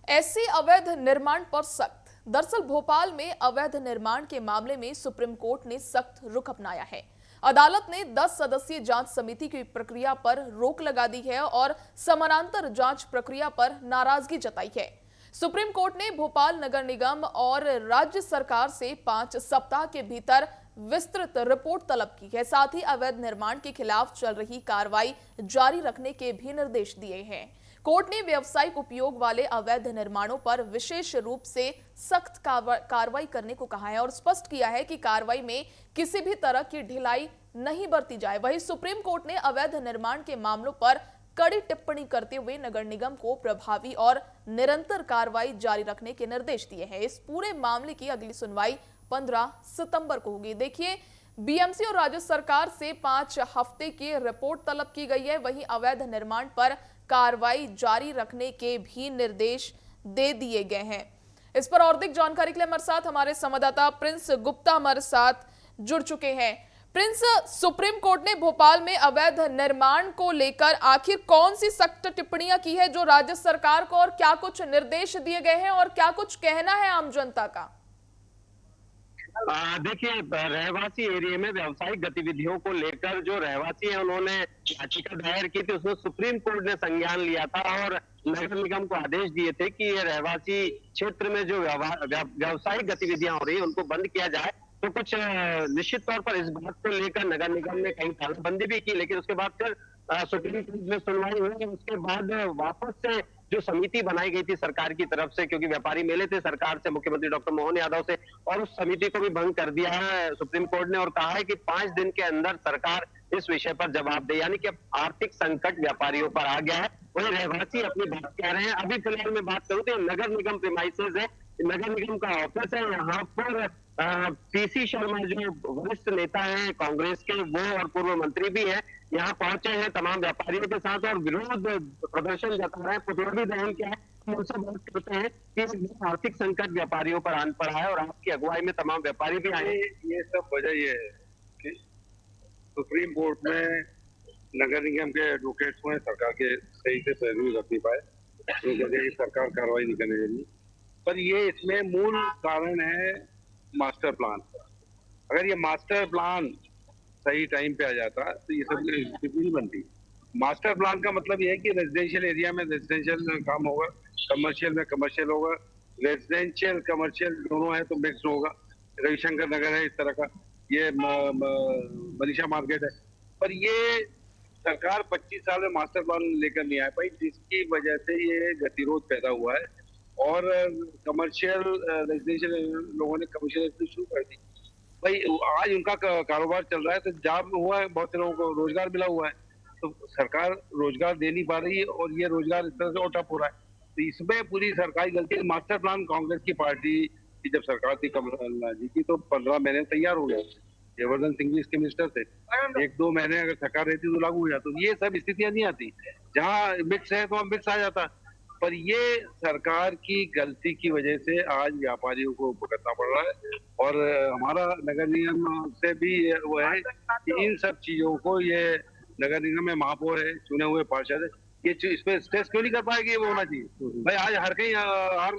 ऐसे अवैध निर्माण पर सख्त। दरअसल भोपाल में अवैध निर्माण के मामले में सुप्रीम कोर्ट ने सख्त रुख अपनाया है। अदालत ने 10 सदस्यीय जांच समिति की प्रक्रिया पर रोक लगा दी है और समानांतर जांच प्रक्रिया पर नाराजगी जताई है। सुप्रीम कोर्ट ने भोपाल नगर निगम और राज्य सरकार से 5 सप्ताह के भीतर विस्तृत रिपोर्ट तलब की है। साथ ही अवैध निर्माण के खिलाफ चल रही कार्रवाई जारी रखने के भी निर्देश दिए हैं। कोर्ट ने व्यावसायिक उपयोग वाले अवैध निर्माणों पर विशेष रूप से सख्त कार्रवाई करने को कहा है और स्पष्ट किया है कि कार्रवाई में किसी भी तरह की ढिलाई नहीं बरती जाए। वहीं सुप्रीम कोर्ट ने अवैध निर्माण के मामलों पर कड़ी टिप्पणी करते हुए नगर निगम को प्रभावी और निरंतर कार्रवाई जारी रखने के निर्देश दिए हैं। इस पूरे मामले की अगली सुनवाई 15 सितंबर को होगी। देखिए, बीएमसी और राज्य सरकार से 5 हफ्ते की रिपोर्ट तलब की गई है। वहीं अवैध निर्माण पर कार्रवाई जारी रखने के भी निर्देश दे दिए गए हैं। इस पर और अधिक जानकारी के लिए हमारे संवाददाता प्रिंस गुप्ता हमारे साथ जुड़ चुके हैं। प्रिंस, सुप्रीम कोर्ट ने भोपाल में अवैध निर्माण को लेकर आखिर कौन सी सख्त टिप्पणियां की है जो राज्य सरकार को, और क्या कुछ निर्देश दिए गए हैं और क्या कुछ कहना है आम जनता का? देखिए, रहवासी एरिया में व्यावसायिक गतिविधियों को लेकर जो रहवासी हैं उन्होंने याचिका दायर की थी, उसमें सुप्रीम कोर्ट ने संज्ञान लिया था और नगर निगम को आदेश दिए थे कि ये रहवासी क्षेत्र में जो व्यावसायिक गतिविधियां हो रही है उनको बंद किया जाए। तो कुछ निश्चित तौर पर इस बात को लेकर नगर निगम ने कहीं तालाबंदी भी की, लेकिन उसके बाद फिर सुप्रीम कोर्ट में सुनवाई हुई। उसके बाद वापस से जो समिति बनाई गई थी सरकार की तरफ से, क्योंकि व्यापारी मिले थे सरकार से, मुख्यमंत्री डॉक्टर मोहन यादव से, और उस समिति को भी भंग कर दिया है सुप्रीम कोर्ट ने और कहा है कि 5 दिन के अंदर सरकार इस विषय पर जवाब दे। यानी कि अब आर्थिक संकट व्यापारियों पर आ गया है। वही रहवासी अपनी बात कह रहे हैं। अभी फिलहाल मैं बात करूं तो नगर निगम प्रीमाइसेस है, नगर निगम का ऑफिस है। यहाँ पर पीसी शर्मा जो वरिष्ठ नेता हैं कांग्रेस के, वो और पूर्व मंत्री भी हैं, यहाँ पहुंचे हैं तमाम व्यापारियों के साथ और विरोध प्रदर्शन जता रहे हैं। पुतला भी दहन किया है। उनसे बात करते हैं कि आर्थिक संकट व्यापारियों पर आन पड़ा है और आपकी अगुवाई में तमाम व्यापारी भी आए। ये सब वजह ये है कि सुप्रीम कोर्ट में नगर निगम के एडवोकेट्स को सरकार के सही से पैरवी कर नहीं पाए, तो कहते हैं कि सरकार कार्रवाई नहीं करने दे रही। पर ये इसमें मूल कारण है मास्टर प्लान। अगर ये मास्टर प्लान सही टाइम पे आ जाता तो ये सब स्थिति नहीं बनती। मास्टर प्लान का मतलब ये है कि रेजिडेंशियल एरिया में रेजिडेंशियल काम होगा, कमर्शियल में कमर्शियल होगा, रेजिडेंशियल कमर्शियल दोनों है तो मिक्स होगा। रविशंकर नगर है इस तरह का, ये मनीषा मार्केट है। पर ये सरकार 25 साल में मास्टर प्लान लेकर नहीं आ पाई, जिसकी वजह से ये गतिरोध पैदा हुआ है और कमर्शियल रेजिडेंशियल लोगों ने कमर्शियल शुरू कर दी। भाई आज उनका कारोबार चल रहा है तो जॉब हुआ है, बहुत से लोगों को रोजगार मिला हुआ है, तो सरकार रोजगार दे नहीं पा रही है और ये रोजगार इस तरह से ओटअप हो रहा है। तो इसमें पूरी सरकारी गलती है। मास्टर प्लान कांग्रेस की पार्टी की जब सरकार थी कमलनाथ जी की, तो 15 महीने तैयार हो गया। जयवर्धन सिंह भी इसके मिनिस्टर थे। 1-2 महीने अगर सरकार रहती तो लागू हो जाता। तो ये सब स्थितियां नहीं आती। जहाँ मिक्स है तो मिक्स आ जाता। पर ये सरकार की गलती की वजह से आज व्यापारियों को भुगतना पड़ रहा है और हमारा नगर निगम से भी वो है कि इन सब चीजों को, ये नगर निगम में महापौर है, चुने हुए पार्षद है, ये इस पे स्ट्रेस क्यों नहीं कर पाएगी? वो होना चाहिए भाई। आज हर कहीं हर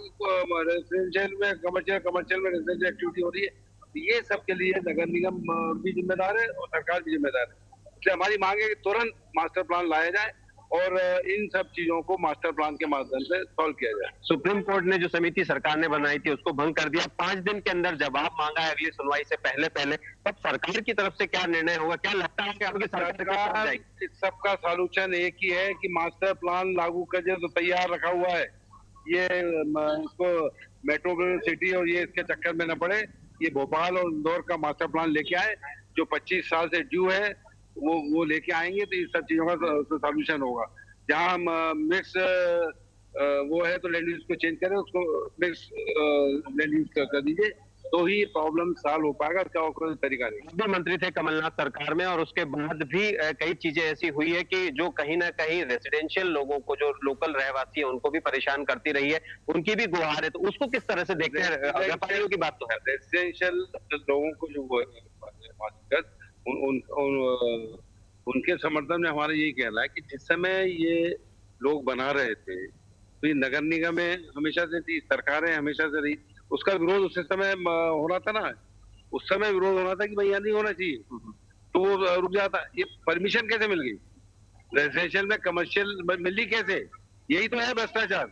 रेजिडेंशियल में कमर्शियल में रेजिडेंशियल एक्टिविटी हो रही है। ये सब के लिए नगर निगम भी जिम्मेदार है और सरकार भी जिम्मेदार है। इसलिए हमारी मांग है कि तुरंत मास्टर प्लान लाया जाए और इन सब चीजों को मास्टर प्लान के माध्यम से सॉल्व किया जाए। सुप्रीम कोर्ट ने जो समिति सरकार ने बनाई थी उसको भंग कर दिया, 5 दिन के अंदर जवाब मांगा है अगली सुनवाई से पहले पहले। तब सरकार की तरफ से क्या निर्णय होगा? क्या लगता है कि आपकी सरकार इस सब का सॉल्यूशन एक ही है कि मास्टर प्लान लागू कर दिया तो तैयार रखा हुआ है। ये इसको मेट्रो सिटी और ये इसके चक्कर में न पड़े। ये भोपाल और इंदौर का मास्टर प्लान लेके आए, जो 25 साल से ड्यू है वो लेके आएंगे तो इस सब चीजों का सॉल्यूशन होगा। जहाँ मिक्स वो है तो लैंड यूज को चेंज करें, उसको मिक्स लैंड यूज कर दीजिए, तो ही प्रॉब्लम सॉल्व हो पाएगा। इसका और कोई तरीका नहीं। भी मंत्री थे कमलनाथ सरकार में और उसके बाद भी कई चीजें ऐसी हुई है कि जो कहीं ना कहीं रेजिडेंशियल लोगों को, जो लोकल रहवासी है, उनको भी परेशान करती रही है। उनकी भी गुहार है, तो उसको किस तरह से देखते हैं? व्यापारियों की बात तो है, रेजिडेंशियल लोगों को जो उनके समर्थन में हमारा यही कहना है कि जिस समय ये लोग बना रहे थे तो ये नगर निगम है हमेशा से थी, सरकारें हमेशा से रही, उसका विरोध उस समय हो रहा था ना, उस समय विरोध हो रहा था कि भाई यहाँ नहीं होना चाहिए, तो वो रुक जाता। ये परमिशन कैसे मिल गई, रेजिडेंशियल में कमर्शियल मिली कैसे? यही तो है भ्रष्टाचार।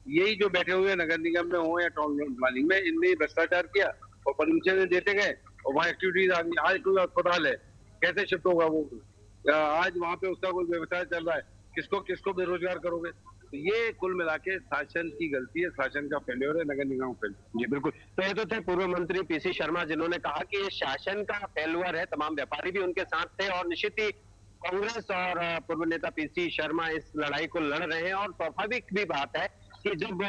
यही जो बैठे हुए नगर निगम में हो या टाउन प्लानिंग में, इनने भ्रष्टाचार किया और परमिशन देते गए और वहाँ एक्टिविटीज आ गई। आज कोई अस्पताल है, कैसे शिफ्ट होगा वो? आज वहाँ पे उसका कोई व्यवसाय चल रहा है, किसको किसको बेरोजगार करोगे? तो ये कुल मिला के शासन की गलती है, शासन का फेल्योर है, नगर निगम फेल्योर। जी बिल्कुल। तो ये तो थे पूर्व मंत्री पीसी शर्मा, जिन्होंने कहा कि ये शासन का फेल्युअर है, तमाम व्यापारी भी उनके साथ थे और निश्चित ही कांग्रेस और पूर्व नेता पीसी शर्मा इस लड़ाई को लड़ रहे हैं। और स्वाभाविक भी बात है कि जब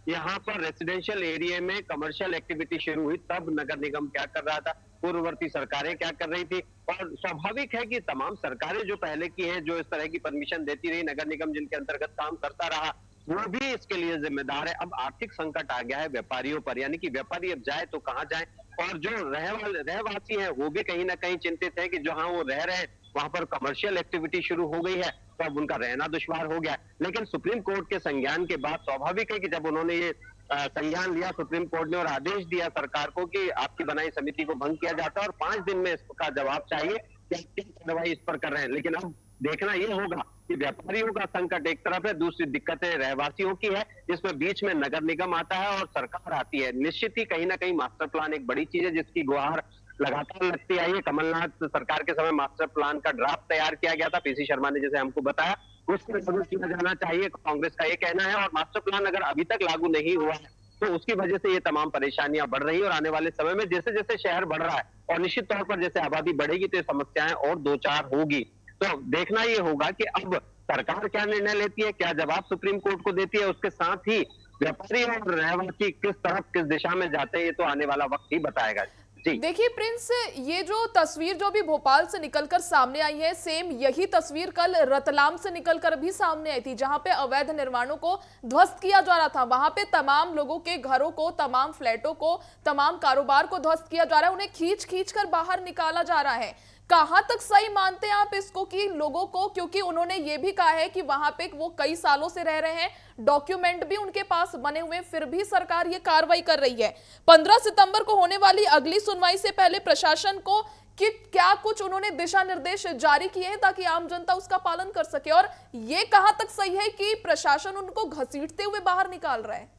यहाँ पर रेसिडेंशियल एरिया में कमर्शियल एक्टिविटी शुरू हुई, तब नगर निगम क्या कर रहा था, पूर्ववर्ती सरकारें क्या कर रही थी। और स्वाभाविक है कि तमाम सरकारें जो पहले की हैं, जो इस तरह की परमिशन देती रही, नगर निगम जिनके अंतर्गत काम करता रहा, वो भी इसके लिए जिम्मेदार है। अब आर्थिक संकट आ गया है व्यापारियों पर, यानी कि व्यापारी अब जाए तो कहाँ जाए, और जो रहवासी है वो भी कहीं ना कहीं चिंतित है कि जहां वो रह रहे हैं वहां पर कमर्शियल एक्टिविटी शुरू हो गई है, तो अब उनका रहना दुश्वार हो गया। लेकिन सुप्रीम कोर्ट के संज्ञान के बाद स्वाभाविक है कि जब उन्होंने ये संज्ञान लिया सुप्रीम कोर्ट ने और आदेश दिया सरकार को कि आपकी बनाई समिति को भंग किया जाता है और 5 दिन में इसका जवाब चाहिए कि आप क्या कार्रवाई इस पर कर रहे हैं। लेकिन अब देखना यह होगा कि व्यापारियों का संकट एक तरफ है, दूसरी दिक्कतें रहवासियों की है, जिसमें बीच में नगर निगम आता है और सरकार आती है। निश्चित ही कहीं ना कहीं मास्टर प्लान एक बड़ी चीज है जिसकी गुहार लगातार लगती आई है। कमलनाथ सरकार के समय मास्टर प्लान का ड्राफ्ट तैयार किया गया था, पीसी शर्मा ने जैसे हमको बताया, उसको लागू किया जाना चाहिए, कांग्रेस का ये कहना है। और मास्टर प्लान अगर अभी तक लागू नहीं हुआ है तो उसकी वजह से ये तमाम परेशानियां बढ़ रही है और आने वाले समय में जैसे जैसे शहर बढ़ रहा है और निश्चित तौर पर जैसे आबादी बढ़ेगी तो ये समस्याएं और 2-4 होगी। तो देखना ये होगा कि अब सरकार क्या निर्णय लेती है, क्या जवाब सुप्रीम कोर्ट को देती है, उसके साथ ही व्यापारी और रहवासी किस तरफ किस दिशा में जाते हैं, ये तो आने वाला वक्त ही बताएगा। देखिए प्रिंस, ये जो तस्वीर जो भी भोपाल से निकलकर सामने आई है, सेम यही तस्वीर कल रतलाम से निकलकर भी सामने आई थी, जहां पे अवैध निर्माणों को ध्वस्त किया जा रहा था। वहां पे तमाम लोगों के घरों को, तमाम फ्लैटों को, तमाम कारोबार को ध्वस्त किया जा रहा है, उन्हें खींच खींच कर बाहर निकाला जा रहा है। कहां तक सही मानते हैं आप इसको कि लोगों को, क्योंकि उन्होंने ये भी कहा है कि वहां पे वो कई सालों से रह रहे हैं, डॉक्यूमेंट भी उनके पास बने हुए, फिर भी सरकार ये कार्रवाई कर रही है। 15 सितंबर को होने वाली अगली सुनवाई से पहले प्रशासन को कि क्या कुछ उन्होंने दिशा निर्देश जारी किए हैं ताकि आम जनता उसका पालन कर सके, और ये कहां तक सही है कि प्रशासन उनको घसीटते हुए बाहर निकाल रहा है?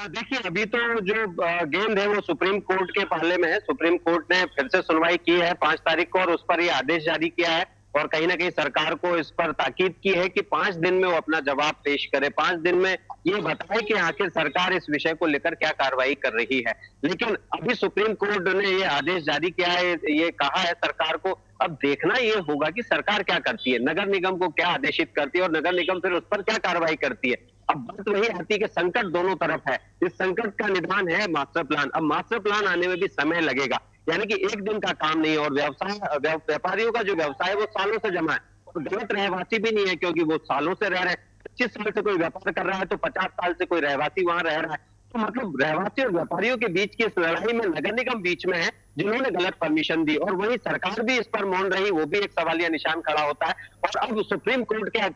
देखिए अभी तो जो गेंद है वो सुप्रीम कोर्ट के पहले में है। सुप्रीम कोर्ट ने फिर से सुनवाई की है 5 तारीख को और उस पर ये आदेश जारी किया है और कहीं ना कहीं सरकार को इस पर ताकीद की है कि 5 दिन में वो अपना जवाब पेश करे, 5 दिन में ये बताए कि आखिर सरकार इस विषय को लेकर क्या कार्रवाई कर रही है। लेकिन अभी सुप्रीम कोर्ट ने ये आदेश जारी किया है, ये कहा है सरकार को, अब देखना ये होगा कि सरकार क्या करती है, नगर निगम को क्या आदेशित करती है और नगर निगम फिर उस पर क्या कार्रवाई करती है। अब बात वही आती है कि संकट दोनों तरफ है, इस संकट का निदान है मास्टर प्लान। अब मास्टर प्लान आने में भी समय लगेगा, यानी कि एक दिन का काम नहीं है और व्यापारियों का जो व्यवसाय है वो सालों से जमा है और गलत रहवासी भी नहीं है क्योंकि वो सालों से रह रहे हैं। 25 साल से कोई व्यापार कर रहा है तो 50 साल से कोई रहवासी वहां रह रहा है, तो मतलब रहवासी और व्यापारियों के बीच की इस लड़ाई में नगर निगम बीच में है जिन्होंने गलत परमिशन दी और वही सरकार भी इस पर मौन रही, वो भी एक सवालिया निशान खड़ा होता है। और अब सुप्रीम कोर्ट के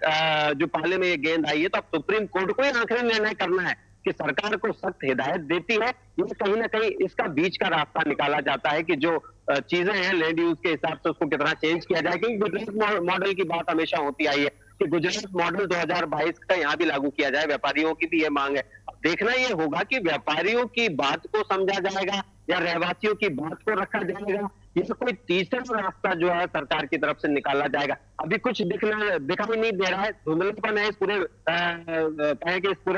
जो पहले में ये गेंद आई है तो अब सुप्रीम कोर्ट को ही आखिरी निर्णय करना है कि सरकार को सख्त हिदायत देती है या कहीं ना कहीं इसका बीच का रास्ता निकाला जाता है कि जो चीजें हैं लैंड यूज के हिसाब से उसको कितना चेंज किया जाए। क्योंकि गुजरात मॉडल की बात हमेशा होती आई है कि गुजरात मॉडल 2022 का यहाँ भी लागू किया जाए, व्यापारियों की भी ये मांग है। देखना ये होगा कि व्यापारियों की बात को समझा जाएगा या रहवासियों की बात को रखा जाएगा, ये कोई तीसरा रास्ता जो है सरकार की तरफ से निकाला जाएगा। अभी कुछ दिखाई नहीं दे रहा है, धुंधलापन है इस पूरे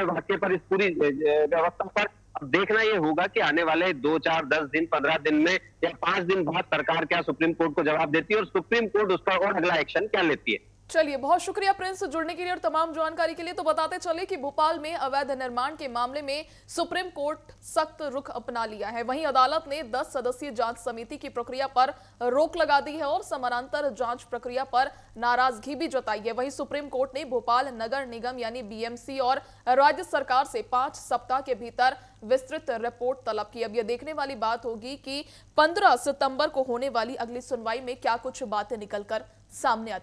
वाक्य पर, इस पूरी व्यवस्था पर। अब देखना ये होगा कि आने वाले 2, 4, 10 दिन, 15 दिन में या 5 दिन बाद सरकार क्या सुप्रीम कोर्ट को जवाब देती है और सुप्रीम कोर्ट उस पर और अगला एक्शन क्या लेती है। चलिए, बहुत शुक्रिया प्रिंस जुड़ने के लिए और तमाम जानकारी के लिए। तो बताते चले कि भोपाल में अवैध निर्माण के मामले में सुप्रीम कोर्ट सख्त रुख अपना लिया है। वहीं अदालत ने 10 सदस्यीय जांच समिति की प्रक्रिया पर रोक लगा दी है और समानांतर जांच प्रक्रिया पर नाराजगी भी जताई है। वहीं सुप्रीम कोर्ट ने भोपाल नगर निगम यानी बीएमसी और राज्य सरकार से 5 सप्ताह के भीतर विस्तृत रिपोर्ट तलब की। अब यह देखने वाली बात होगी कि 15 सितंबर को होने वाली अगली सुनवाई में क्या कुछ बातें निकलकर सामने आती है।